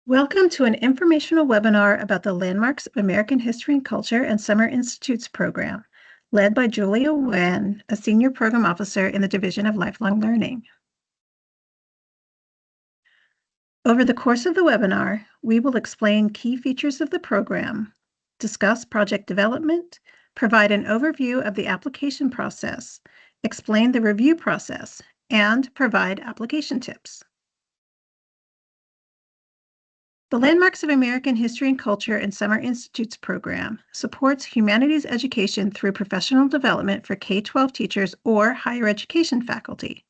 Welcome to an informational webinar about the Landmarks of American History and Culture and Summer Institutes program, led by Julia Wen, a Senior Program Officer in the Division of Lifelong Learning. Over the course of the webinar, we will explain key features of the program, discuss project development, provide an overview of the application process, explain the review process, and provide application tips. The Landmarks of American History and Culture and Summer Institutes program supports humanities education through professional development for K-12 teachers or higher education faculty.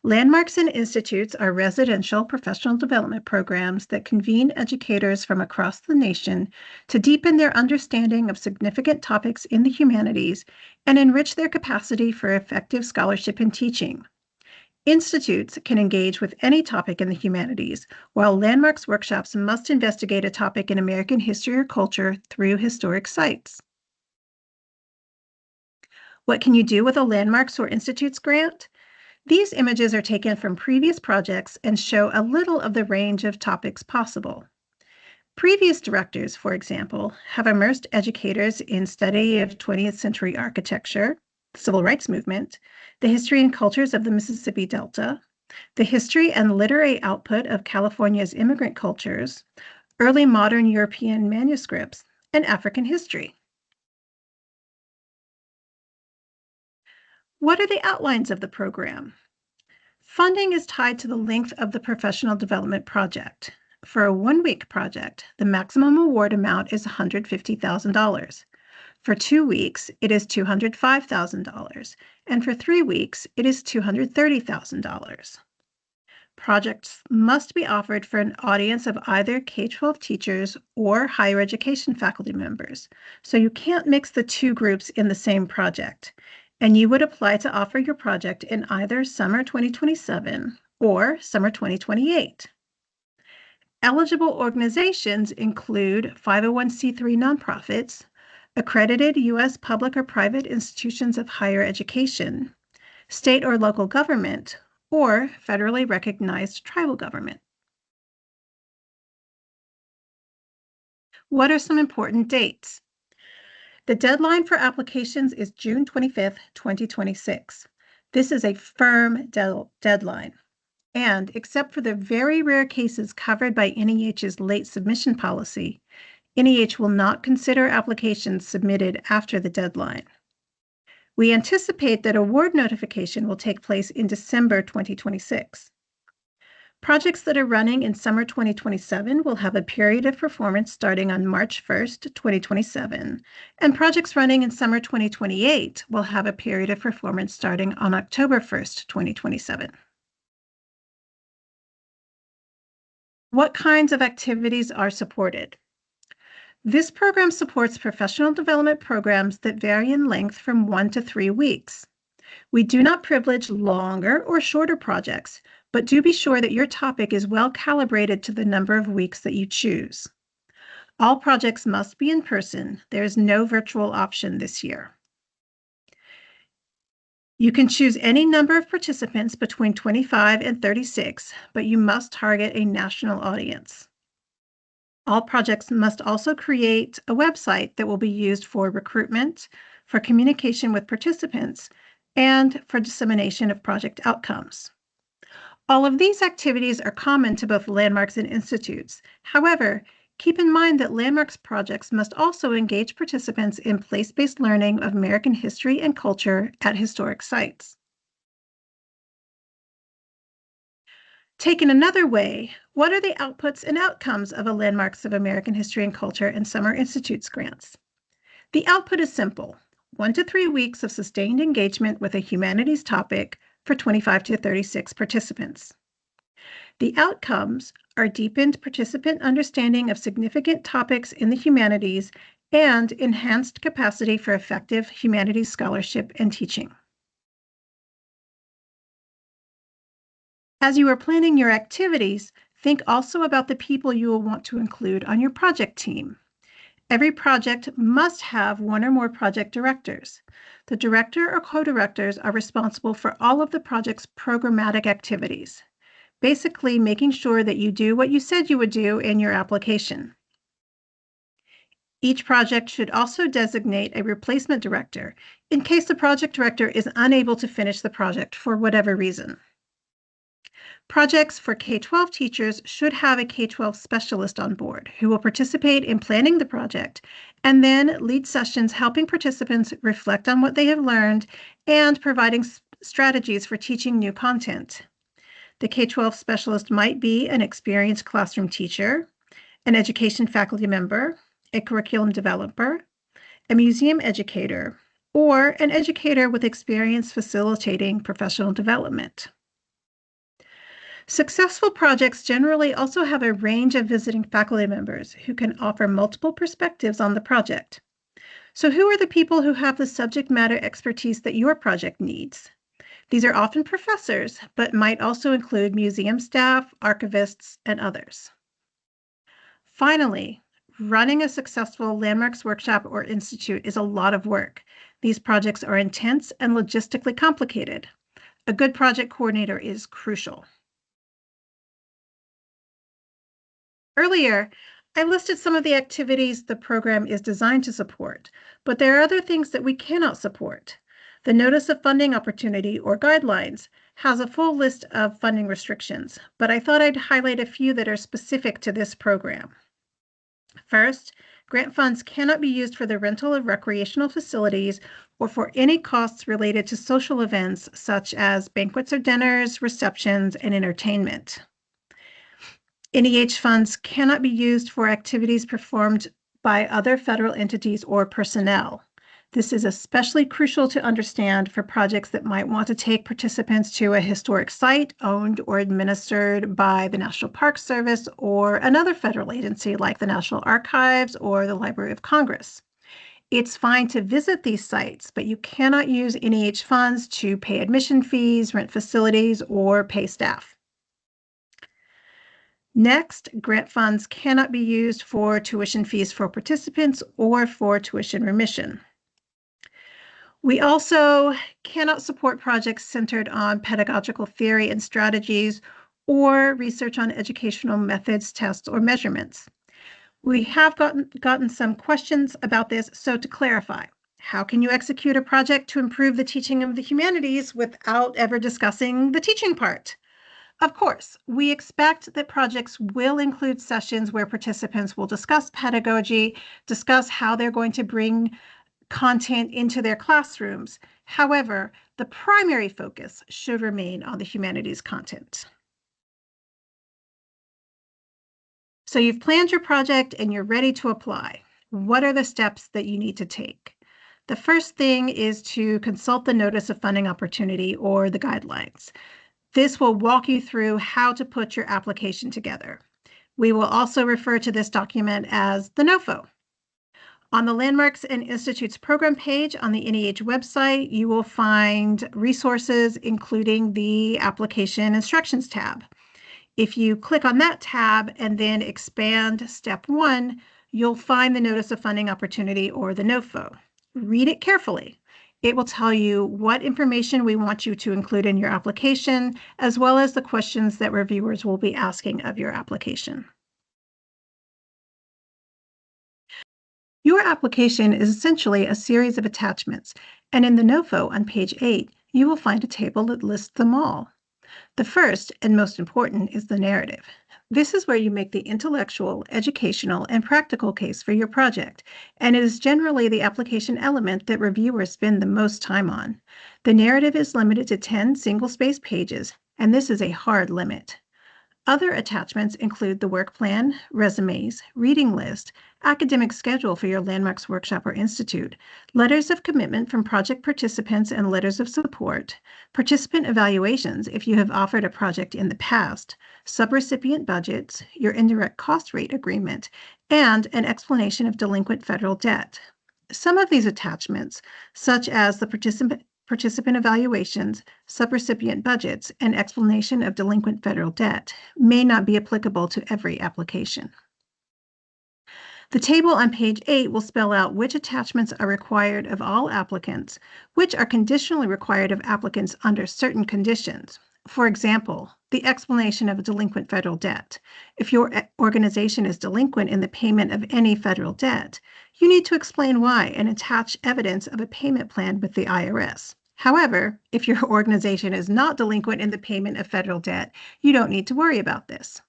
Landmarks and Institutes are residential professional development programs that convene educators from across the nation to deepen their understanding of significant topics in the humanities and enrich their capacity for effective scholarship and teaching. Institutes can engage with any topic in the humanities, while Landmarks workshops must investigate a topic in American history or culture through historic sites. What can you do with a Landmarks or Institutes grant? These images are taken from previous projects and show a little of the range of topics possible. Previous directors, for example, have immersed educators in study of 20th century architecture, the Civil Rights Movement, the history and cultures of the Mississippi Delta, the history and literary output of California's immigrant cultures, early modern European manuscripts, and African history. What are the outlines of the program? Funding is tied to the length of the professional development project. For a one-week project, the maximum award amount is $150,000. For 2 weeks, it is $205,000, and for 3 weeks, it is $230,000. Projects must be offered for an audience of either K-12 teachers or higher education faculty members, so you can't mix the two groups in the same project, and you would apply to offer your project in either summer 2027 or summer 2028. Eligible organizations include 501c3 nonprofits, accredited U.S. public or private institutions of higher education, state or local government, or federally recognized tribal government. What are some important dates? The deadline for applications is June 25th, 2026. This is a firm deadline. And except for the very rare cases covered by NEH's late submission policy, NEH will not consider applications submitted after the deadline. We anticipate that award notification will take place in December 2026. Projects that are running in summer 2027 will have a period of performance starting on March 1st, 2027, and projects running in summer 2028 will have a period of performance starting on October 1st, 2027. What kinds of activities are supported? This program supports professional development programs that vary in length from 1 to 3 weeks. We do not privilege longer or shorter projects, but do be sure that your topic is well calibrated to the number of weeks that you choose. All projects must be in person. There is no virtual option this year. You can choose any number of participants between 25 and 36, but you must target a national audience. All projects must also create a website that will be used for recruitment, for communication with participants, and for dissemination of project outcomes. All of these activities are common to both Landmarks and Institutes. However, keep in mind that Landmarks projects must also engage participants in place-based learning of American history and culture at historic sites. Taken another way, what are the outputs and outcomes of a Landmarks of American History and Culture and Summer Institutes grants? The output is simple: 1 to 3 weeks of sustained engagement with a humanities topic for 25 to 36 participants. The outcomes are deepened participant understanding of significant topics in the humanities and enhanced capacity for effective humanities scholarship and teaching. As you are planning your activities, think also about the people you will want to include on your project team. Every project must have one or more project directors. The director or co-directors are responsible for all of the project's programmatic activities. basically making sure that you do what you said you would do in your application. Each project should also designate a replacement director in case the project director is unable to finish the project for whatever reason. Projects for K-12 teachers should have a K-12 specialist on board who will participate in planning the project and then lead sessions helping participants reflect on what they have learned and providing strategies for teaching new content. The K-12 specialist might be an experienced classroom teacher, an education faculty member, a curriculum developer, a museum educator, or an educator with experience facilitating professional development. Successful projects generally also have a range of visiting faculty members who can offer multiple perspectives on the project. So who are the people who have the subject matter expertise that your project needs? These are often professors, but might also include museum staff, archivists, and others. Finally, running a successful Landmarks Workshop or Institute is a lot of work. These projects are intense and logistically complicated. A good project coordinator is crucial. Earlier, I listed some of the activities the program is designed to support, but there are other things that we cannot support. The Notice of Funding Opportunity, or guidelines, has a full list of funding restrictions, but I thought I'd highlight a few that are specific to this program. First, grant funds cannot be used for the rental of recreational facilities or for any costs related to social events such as banquets or dinners, receptions, and entertainment. NEH funds cannot be used for activities performed by other federal entities or personnel. This is especially crucial to understand for projects that might want to take participants to a historic site owned or administered by the National Park Service or another federal agency like the National Archives or the Library of Congress. It's fine to visit these sites, but you cannot use NEH funds to pay admission fees, rent facilities, or pay staff. Next, grant funds cannot be used for tuition fees for participants or for tuition remission. We also cannot support projects centered on pedagogical theory and strategies or research on educational methods, tests, or measurements. We have gotten some questions about this, so to clarify, how can you execute a project to improve the teaching of the humanities without ever discussing the teaching part? Of course, we expect that projects will include sessions where participants will discuss pedagogy, discuss how they're going to bring content into their classrooms. However, the primary focus should remain on the humanities content. So you've planned your project and you're ready to apply. What are the steps that you need to take? The first thing is to consult the Notice of Funding Opportunity or the guidelines. This will walk you through how to put your application together. We will also refer to this document as the NOFO. On the Landmarks and Institutes program page on the NEH website, you will find resources, including the Application Instructions tab. If you click on that tab and then expand Step 1, you'll find the Notice of Funding Opportunity or the NOFO. Read it carefully. It will tell you what information we want you to include in your application, as well as the questions that reviewers will be asking of your application. Your application is essentially a series of attachments, and in the NOFO on page 8, you will find a table that lists them all. The first and most important is the narrative. This is where you make the intellectual, educational, and practical case for your project, and it is generally the application element that reviewers spend the most time on. The narrative is limited to 10 single-space pages, and this is a hard limit. Other attachments include the work plan, resumes, reading list, academic schedule for your Landmarks Workshop or Institute, letters of commitment from project participants and letters of support, participant evaluations if you have offered a project in the past, subrecipient budgets, your indirect cost rate agreement, and an explanation of delinquent federal debt. Some of these attachments, such as the participant evaluations, subrecipient budgets, and explanation of delinquent federal debt, may not be applicable to every application. The table on page 8 will spell out which attachments are required of all applicants, which are conditionally required of applicants under certain conditions. For example, the explanation of a delinquent federal debt. If your organization is delinquent in the payment of any federal debt, you need to explain why and attach evidence of a payment plan with the IRS. However, if your organization is not delinquent in the payment of federal debt, you don't need to worry about this.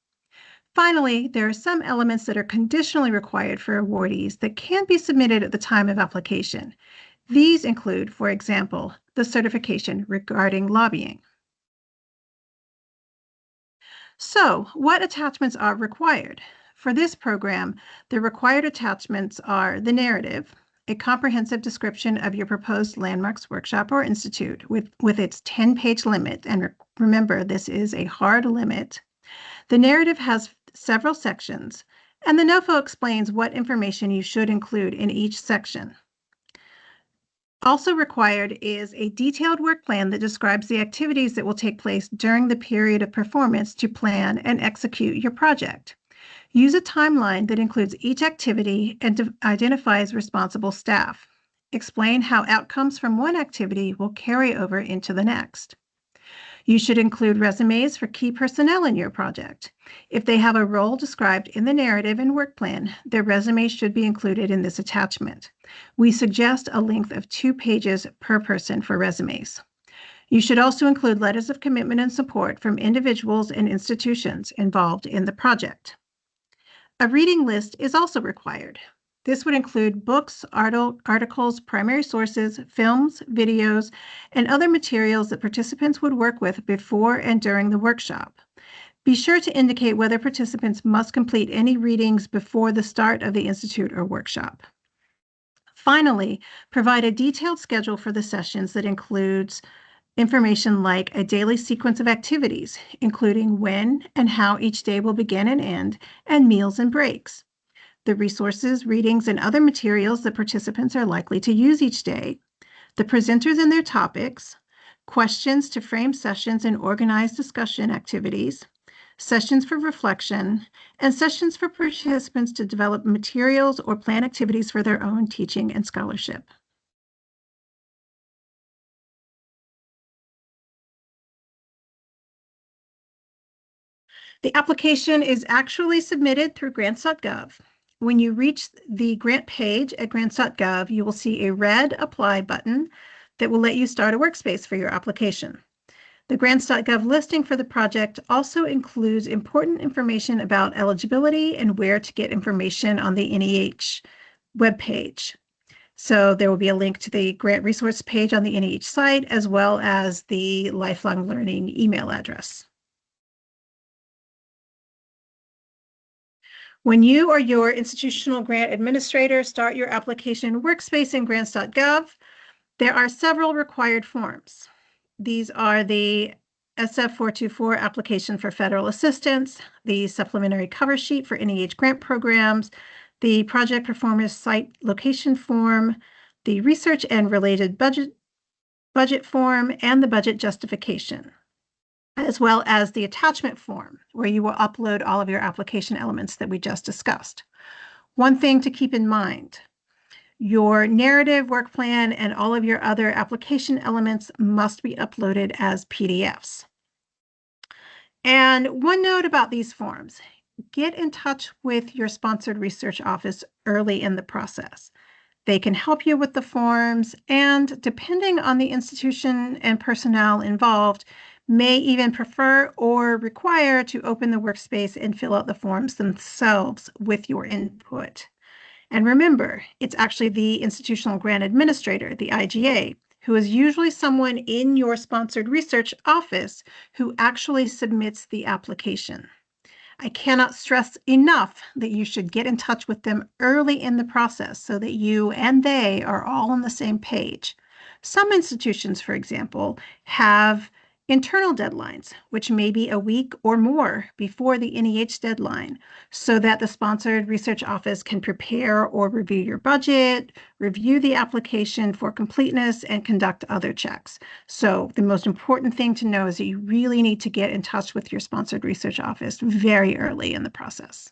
Finally, there are some elements that are conditionally required for awardees that can be submitted at the time of application. These include, for example, the certification regarding lobbying. So, what attachments are required? For this program, the required attachments are the narrative, a comprehensive description of your proposed landmarks workshop or institute with its 10-page limit. And remember, this is a hard limit. The narrative has several sections, and the NOFO explains what information you should include in each section. Also required is a detailed work plan that describes the activities that will take place during the period of performance to plan and execute your project. Use a timeline that includes each activity and identifies responsible staff. Explain how outcomes from one activity will carry over into the next. You should include resumes for key personnel in your project. If they have a role described in the narrative and work plan, their resume should be included in this attachment. We suggest a length of 2 pages per person for resumes. You should also include letters of commitment and support from individuals and institutions involved in the project. A reading list is also required. This would include books, articles, primary sources, films, videos, and other materials that participants would work with before and during the workshop. Be sure to indicate whether participants must complete any readings before the start of the institute or workshop. Finally, provide a detailed schedule for the sessions that includes information like a daily sequence of activities, including when and how each day will begin and end, and meals and breaks. The resources, readings, and other materials that participants are likely to use each day, the presenters and their topics, questions to frame sessions and organize discussion activities, sessions for reflection, and sessions for participants to develop materials or plan activities for their own teaching and scholarship. The application is actually submitted through grants.gov. When you reach the grant page at grants.gov, you will see a red Apply button that will let you start a workspace for your application. The grants.gov listing for the project also includes important information about eligibility and where to get information on the NEH webpage. So there will be a link to the grant resource page on the NEH site, as well as the Lifelong Learning email address. When you or your institutional grant administrator start your application workspace in grants.gov, there are several required forms. These are the SF424 application for federal assistance, the supplementary cover sheet for NEH grant programs, the project performance site location form, the research and related budget form, and the budget justification, as well as the attachment form, where you will upload all of your application elements that we just discussed. One thing to keep in mind, your narrative, work plan, and all of your other application elements must be uploaded as PDFs. And one note about these forms, get in touch with your sponsored research office early in the process. They can help you with the forms, and depending on the institution and personnel involved, may even prefer or require to open the workspace and fill out the forms themselves with your input. And remember, it's actually the institutional grant administrator, the IGA, who is usually someone in your sponsored research office who actually submits the application. I cannot stress enough that you should get in touch with them early in the process so that you and they are all on the same page. Some institutions, for example, have internal deadlines, which may be a week or more before the NEH deadline, so that the sponsored research office can prepare or review your budget, review the application for completeness, and conduct other checks. So the most important thing to know is that you really need to get in touch with your sponsored research office very early in the process.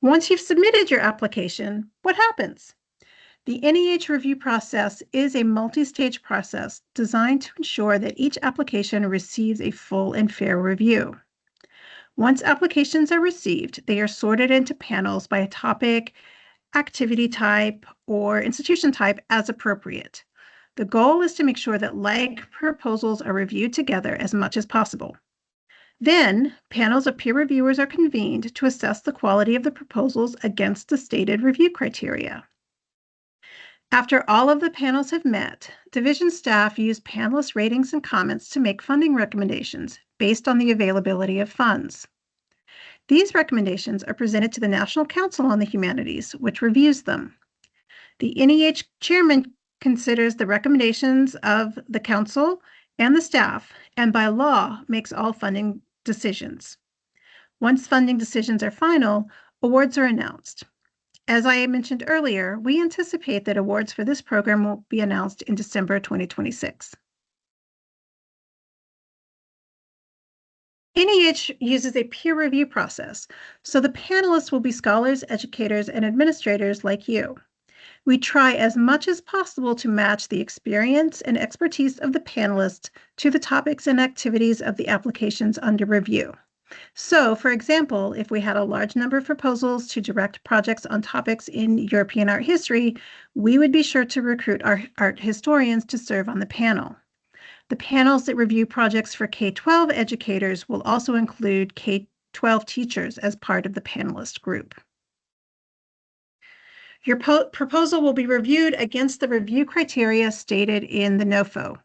Once you've submitted your application, what happens? The NEH review process is a multi-stage process designed to ensure that each application receives a full and fair review. Once applications are received, they are sorted into panels by topic, activity type, or institution type as appropriate. The goal is to make sure that like proposals are reviewed together as much as possible. Then, panels of peer reviewers are convened to assess the quality of the proposals against the stated review criteria. After all of the panels have met, division staff use panelist ratings and comments to make funding recommendations based on the availability of funds. These recommendations are presented to the National Council on the Humanities, which reviews them. The NEH chairman considers the recommendations of the council and the staff, and by law makes all funding decisions. Once funding decisions are final, awards are announced. As I mentioned earlier, we anticipate that awards for this program will be announced in December 2026. NEH uses a peer review process, so the panelists will be scholars, educators, and administrators like you. We try as much as possible to match the experience and expertise of the panelists to the topics and activities of the applications under review. So, for example, if we had a large number of proposals to direct projects on topics in European art history, we would be sure to recruit our art historians to serve on the panel. The panels that review projects for K-12 educators will also include K-12 teachers as part of the panelist group. Your proposal will be reviewed against the review criteria stated in the NOFO.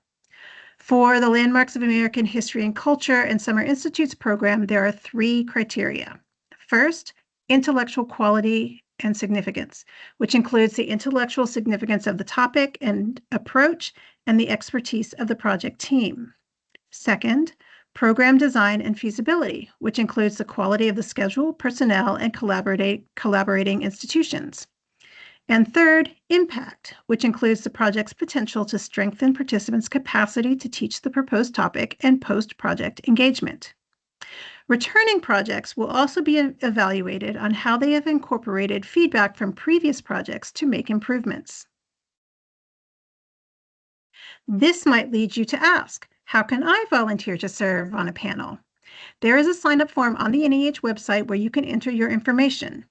For the Landmarks of American History and Culture and Summer Institutes program, there are 3 criteria. First, intellectual quality and significance, which includes the intellectual significance of the topic and approach and the expertise of the project team. Second, program design and feasibility, which includes the quality of the schedule, personnel, and collaborating institutions. And third, impact, which includes the project's potential to strengthen participants' capacity to teach the proposed topic and post-project engagement. Returning projects will also be evaluated on how they have incorporated feedback from previous projects to make improvements. This might lead you to ask, how can I volunteer to serve on a panel? There is a sign-up form on the NEH website where you can enter your information.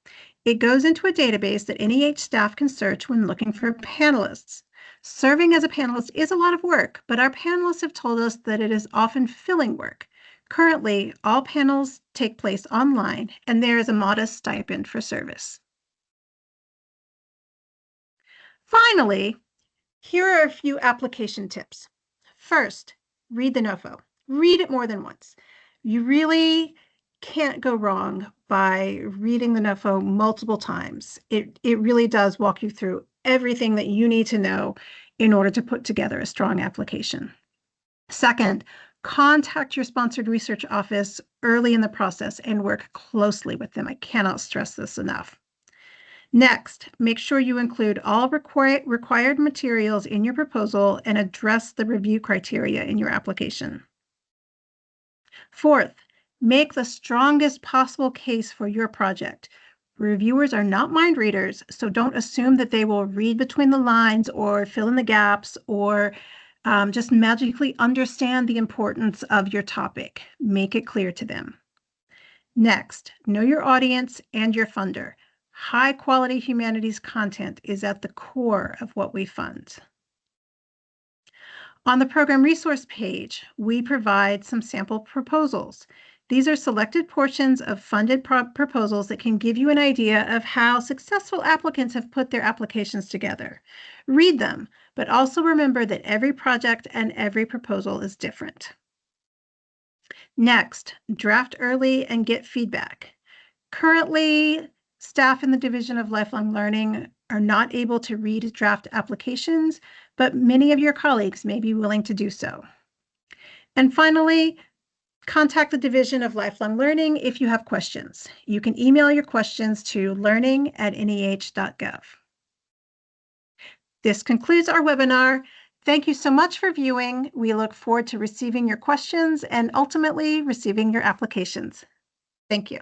It goes into a database that NEH staff can search when looking for panelists. Serving as a panelist is a lot of work, but our panelists have told us that it is often filling work. Currently, all panels take place online, and there is a modest stipend for service. Finally, here are a few application tips. First, read the NOFO. Read it more than once. You really can't go wrong by reading the NOFO multiple times. It really does walk you through everything that you need to know in order to put together a strong application. Second, contact your sponsored research office early in the process and work closely with them. I cannot stress this enough. Next, make sure you include all required materials in your proposal and address the review criteria in your application. Fourth, make the strongest possible case for your project. Reviewers are not mind readers, so don't assume that they will read between the lines or fill in the gaps or just magically understand the importance of your topic. Make it clear to them. Next, know your audience and your funder. High quality humanities content is at the core of what we fund. On the program resource page, we provide some sample proposals. These are selected portions of funded proposals that can give you an idea of how successful applicants have put their applications together. Read them, but also remember that every project and every proposal is different. Next, draft early and get feedback. Currently, staff in the Division of Lifelong Learning are not able to read draft applications, but many of your colleagues may be willing to do so. And finally, contact the Division of Lifelong Learning if you have questions. You can email your questions to learning@neh.gov. This concludes our webinar. Thank you so much for viewing. We look forward to receiving your questions and ultimately receiving your applications. Thank you.